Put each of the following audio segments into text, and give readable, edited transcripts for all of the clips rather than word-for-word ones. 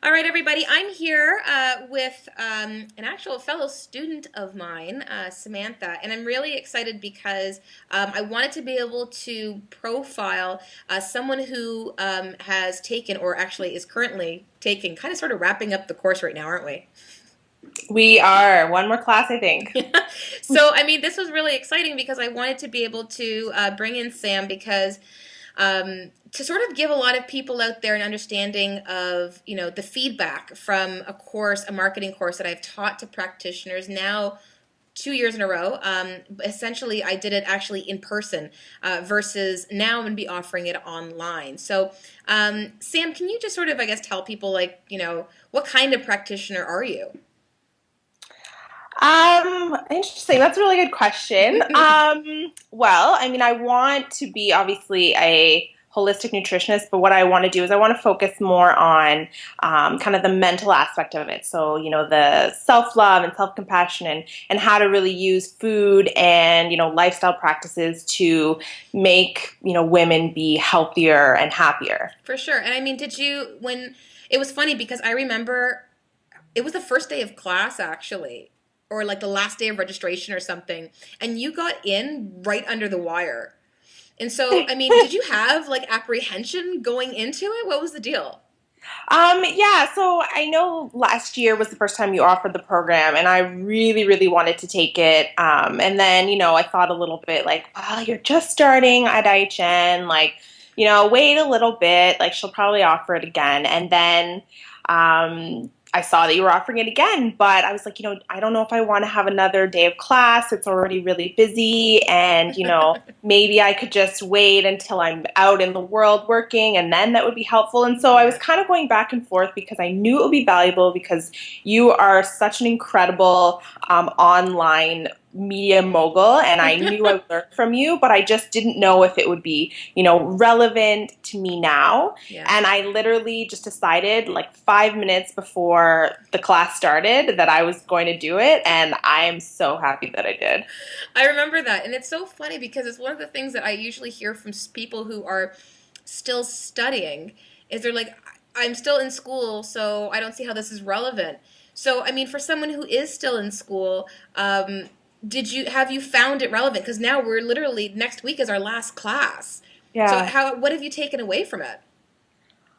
All right, everybody. I'm here with an actual fellow student of mine, Samantha, and I'm really excited because I wanted to be able to profile someone who has taken, or actually is currently taking, kind of sort of wrapping up the course right now, aren't we? We are. One more class, I think. So, I mean, this was really exciting because I wanted to be able to bring in Sam because to sort of give a lot of people out there an understanding of, the feedback from a course, a marketing course that I've taught to practitioners now 2 years in a row. Essentially, I did it actually in person versus now I'm going to be offering it online. So, Sam, can you just sort of, I guess, tell people like, what kind of practitioner are you? Interesting. That's a really good question. Well, I mean, I want to be obviously a holistic nutritionist, but what I want to do is I want to focus more on kind of the mental aspect of it. So, the self-love and self-compassion and how to really use food and, lifestyle practices to make, women be healthier and happier. For sure. And I mean, when it was funny because I remember it was the first day of class actually, or like the last day of registration or something, and you got in right under the wire. And so, I mean, did you have like apprehension going into it? What was the deal? Yeah, so I know last year was the first time you offered the program, and I really, really wanted to take it. And then, I thought a little bit like, well, you're just starting at IHN, like, wait a little bit, like, she'll probably offer it again. And then, I saw that you were offering it again, but I was like, I don't know if I want to have another day of class. It's already really busy, and, maybe I could just wait until I'm out in the world working, and then that would be helpful. And so I was Yeah. kind of going back and forth because I knew it would be valuable because you are such an incredible online media mogul, and I knew I would learn from you, but I just didn't know if it would be, relevant to me now. Yeah. And I literally just decided like 5 minutes before the class started that I was going to do it, and I am so happy that I did. I remember that. And it's so funny because it's one of the things that I usually hear from people who are still studying is they're like, I'm still in school, so I don't see how this is relevant. So, I mean, for someone who is still in school, have you found it relevant? Because now we're literally next week is our last class. So, Yeah. what have you taken away from it?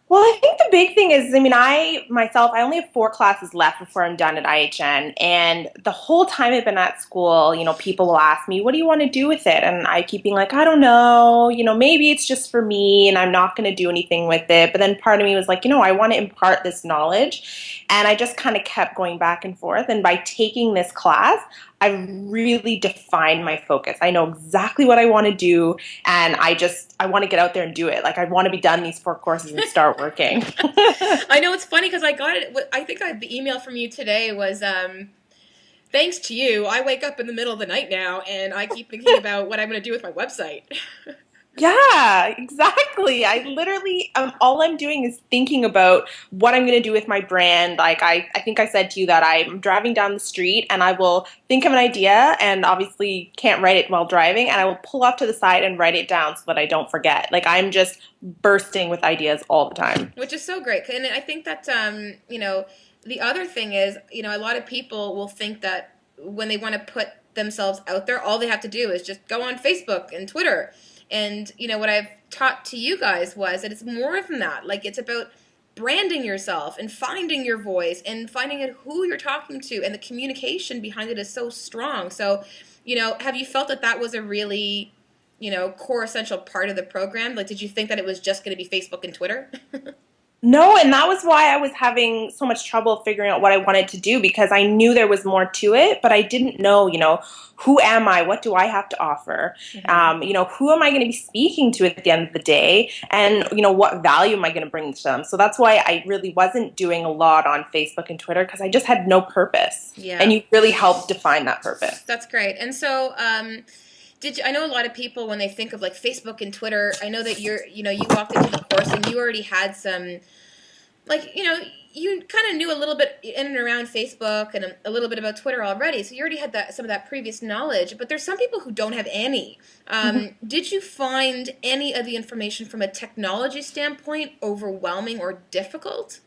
Well, I think the big thing is, I mean, I only have 4 classes left before I'm done at IHN. And the whole time I've been at school, people will ask me, what do you want to do with it? And I keep being like, I don't know, maybe it's just for me and I'm not going to do anything with it. But then part of me was like, I want to impart this knowledge. And I just kind of kept going back and forth. And by taking this class, I really defined my focus. I know exactly what I want to do, and I want to get out there and do it. Like, I want to be done these 4 courses and start working. I know it's funny because I got it. I think the email from you today was thanks to you. I wake up in the middle of the night now and I keep thinking about what I'm going to do with my website. Yeah, exactly. I literally, all I'm doing is thinking about what I'm going to do with my brand. Like, I think I said to you that I'm driving down the street and I will think of an idea and obviously can't write it while driving, and I will pull off to the side and write it down so that I don't forget. Like, I'm just bursting with ideas all the time. Which is so great. And I think that, the other thing is, a lot of people will think that when they want to put themselves out there, all they have to do is just go on Facebook and Twitter. And, what I've taught to you guys was that it's more than that. Like, it's about branding yourself and finding your voice and finding out who you're talking to, and the communication behind it is so strong. So, have you felt that that was a really, core essential part of the program? Like, did you think that it was just going to be Facebook and Twitter? No, and that was why I was having so much trouble figuring out what I wanted to do, because I knew there was more to it, but I didn't know, who am I? What do I have to offer? Hmm. Who am I going to be speaking to at the end of the day? And, what value am I going to bring to them? So that's why I really wasn't doing a lot on Facebook and Twitter, because I just had no purpose. And Yeah, you really helped define that purpose. that's great. And so, I know a lot of people when they think of like Facebook and Twitter, I know that you walked into the course and you already had some, like, you kind of knew a little bit in and around Facebook and a little bit about Twitter already, so you already had some of that previous knowledge. But there's some people who don't have any. Did you find any of the information from a technology standpoint overwhelming or difficult?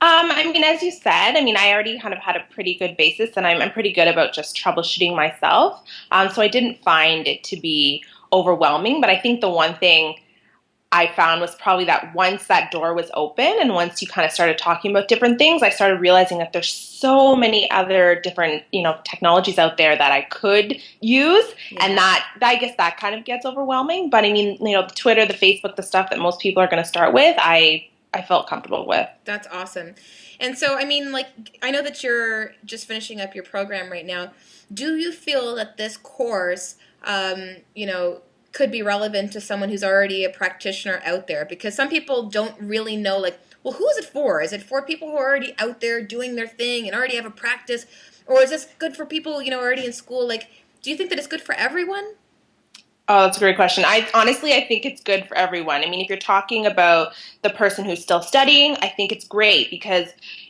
I mean, as you said, I mean, I already kind of had a pretty good basis, and I'm pretty good about just troubleshooting myself. So I didn't find it to be overwhelming. But I think the one thing I found was probably that once that door was open and once you kind of started talking about different things, I started realizing that there's so many other different, technologies out there that I could use. And Yeah. that, I guess that kind of gets overwhelming. But I mean, the Twitter, the Facebook, the stuff that most people are going to start with, I felt comfortable with. That's awesome. And so, I mean, like, I know that you're just finishing up your program right now. Do you feel that this course, could be relevant to someone who's already a practitioner out there? Because some people don't really know, like, well, who is it for? Is it for people who are already out there doing their thing and already have a practice? Or is this good for people, already in school? Like, do you think that it's good for everyone? Oh, that's a great question. I think it's good for everyone. I mean, if you're talking about the person who's still studying, I think it's great because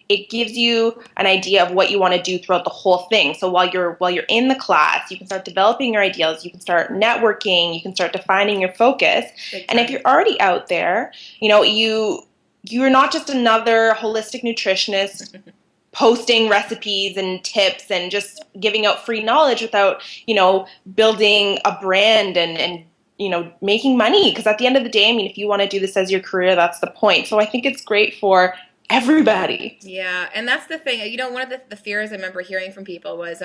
it gives you an idea of what you want to do throughout the whole thing. So while you're in the class, you can start developing your ideas, you can start networking, you can start defining your focus. Big And if time. you're already out there, you're not just another holistic nutritionist posting recipes and tips and just giving out free knowledge without, building a brand and making money. Because at the end of the day, I mean, if you want to do this as your career, that's the point. So I think it's great for everybody. Yeah, and that's the thing. One of the fears I remember hearing from people was,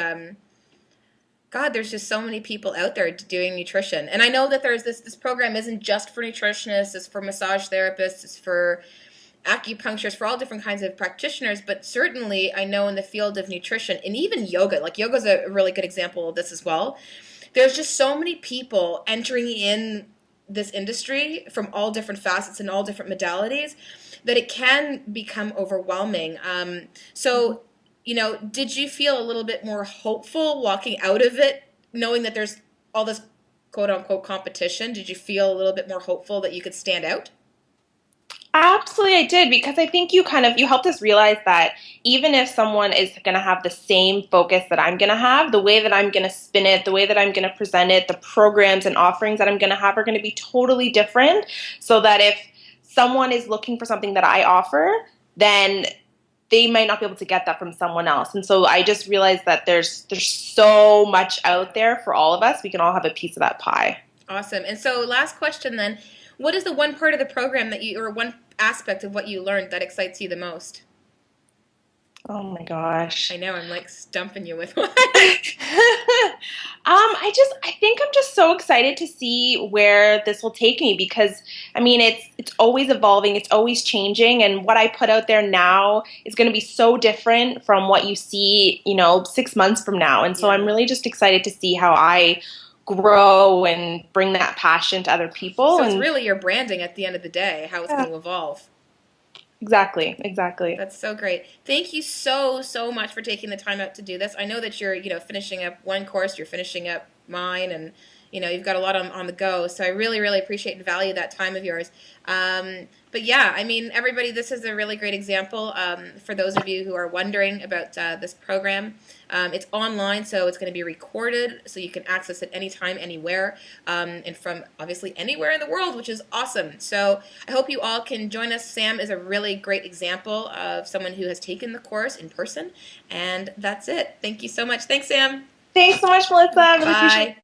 God, there's just so many people out there doing nutrition. And I know that there's this program isn't just for nutritionists, it's for massage therapists, it's for acupuncturists, for all different kinds of practitioners, but certainly I know in the field of nutrition and even yoga, like yoga's a really good example of this as well. There's just so many people entering in this industry from all different facets and all different modalities that it can become overwhelming. Did you feel a little bit more hopeful walking out of it, knowing that there's all this quote unquote competition? Did you feel a little bit more hopeful that you could stand out? Absolutely, I did because I think you helped us realize that even if someone is going to have the same focus that I'm going to have, the way that I'm going to spin it, the way that I'm going to present it, the programs and offerings that I'm going to have are going to be totally different. So that if someone is looking for something that I offer, then they might not be able to get that from someone else. And so I just realized that there's so much out there for all of us. We can all have a piece of that pie. Awesome. And so, last question then. What is the one part of the program or one aspect of what you learned that excites you the most? Oh my gosh. I know, I'm like stumping you with one. I think I'm just so excited to see where this will take me because I mean it's always evolving, it's always changing, and what I put out there now is going to be so different from what you see, 6 months from now. And so Yeah. I'm really just excited to see how I grow and bring that passion to other people. So, it's And really your branding at the end of the day, how it's yeah, going to evolve. exactly, exactly. That's so great. Thank you so, so much for taking the time out to do this. I know that you're, finishing up one course, you're finishing up mine, and, you've got a lot on the go. So I really, really appreciate and value that time of yours. But yeah, I mean, everybody, this is a really great example for those of you who are wondering about this program. It's online, so it's going to be recorded, so you can access it anytime, anywhere, and from obviously anywhere in the world, which is awesome. So I hope you all can join us. Sam is a really great example of someone who has taken the course in person, and that's it. Thank you so much. Thanks, Sam. Thanks so much, Melissa. I really appreciate Bye. it.